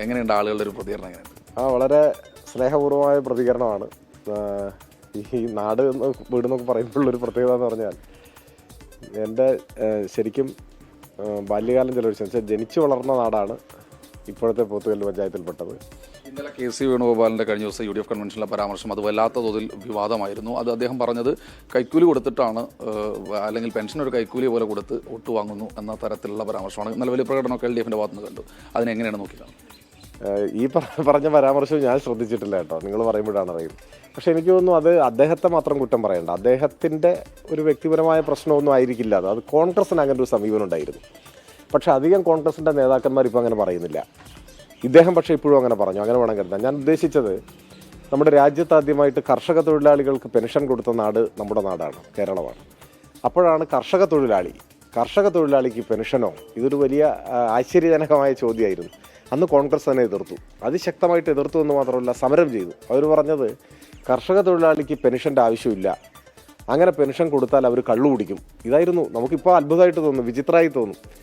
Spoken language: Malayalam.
എങ്ങനെയുണ്ട് ആളുകളുടെ ഒരു പ്രതികരണം? എങ്ങനെയുണ്ട്? വളരെ സ്നേഹപൂർവമായ പ്രതികരണമാണ്. ഈ നാട് വീടെന്നൊക്കെ പറയുമ്പോഴുള്ളൊരു പ്രത്യേകത എന്ന് പറഞ്ഞാൽ എൻ്റെ ശരിക്കും ബാല്യകാലം ചെലവഴിച്ചത് വെച്ചാൽ ജനിച്ചു വളർന്ന നാടാണ് ഇപ്പോഴത്തെ പോത്തുകല്ല് പഞ്ചായത്തിൽപ്പെട്ടത്. ഇന്നലെ കെ സി വേണുഗോപാലിൻ്റെ കഴിഞ്ഞ ദിവസം യു ഡി എഫ് കൺവെൻഷനിലെ പരാമർശം അത് വല്ലാത്ത തോതിൽ വിവാദമായിരുന്നു. അത് അദ്ദേഹം പറഞ്ഞത് കൈക്കൂലി കൊടുത്തിട്ടാണ്, അല്ലെങ്കിൽ പെൻഷൻ ഒരു കൈക്കൂലി പോലെ കൊടുത്ത് വോട്ട് വാങ്ങുന്നു എന്ന തരത്തിലുള്ള പരാമർശമാണ്. നല്ല വലിയ പ്രകടനമൊക്കെ എൽ ഡി എഫിൻ്റെ ഭാഗത്ത് നിന്ന് കണ്ടു. അതിനെങ്ങനെയാണ് നോക്കിയത്? ഈ പറഞ്ഞ പരാമർശം ഞാൻ ശ്രദ്ധിച്ചിട്ടില്ല കേട്ടോ, നിങ്ങൾ പറയുമ്പോഴാണ് അറിയും. പക്ഷേ എനിക്ക് തോന്നുന്നു അത് അദ്ദേഹത്തെ മാത്രം കുറ്റം പറയണ്ട, അദ്ദേഹത്തിൻ്റെ ഒരു വ്യക്തിപരമായ പ്രശ്നമൊന്നും ആയിരിക്കില്ല. അത് കോൺഗ്രസിന് അങ്ങനെ ഒരു സമീപനം ഉണ്ടായിരുന്നു. പക്ഷേ അധികം കോൺഗ്രസിൻ്റെ നേതാക്കന്മാർ ഇപ്പോൾ അങ്ങനെ പറയുന്നില്ല. ഇദ്ദേഹം പക്ഷേ ഇപ്പോഴും അങ്ങനെ പറഞ്ഞു. അങ്ങനെ വേണം കരുതാൻ. ഞാൻ ഉദ്ദേശിച്ചത് നമ്മുടെ രാജ്യത്ത് ആദ്യമായിട്ട് കർഷക തൊഴിലാളികൾക്ക് പെൻഷൻ കൊടുത്ത നാട് നമ്മുടെ നാടാണ്, കേരളമാണ്. അപ്പോഴാണ് കർഷക തൊഴിലാളിക്ക് പെൻഷനോ? ഇതൊരു വലിയ ആശ്ചര്യജനകമായ ചോദ്യമായിരുന്നു. അന്ന് കോൺഗ്രസ് തന്നെ എതിർത്തു, അതിശക്തമായിട്ട് എതിർത്തു എന്ന് മാത്രമല്ല സമരം ചെയ്തു. അവർ പറഞ്ഞത് കർഷക തൊഴിലാളിക്ക് പെൻഷൻ്റെ ആവശ്യമില്ല, അങ്ങനെ പെൻഷൻ കൊടുത്താൽ അവർ കള്ളു കുടിക്കും. ഇതായിരുന്നു. നമുക്കിപ്പോൾ അത്ഭുതമായിട്ട് തോന്നും, വിചിത്രമായി തോന്നും.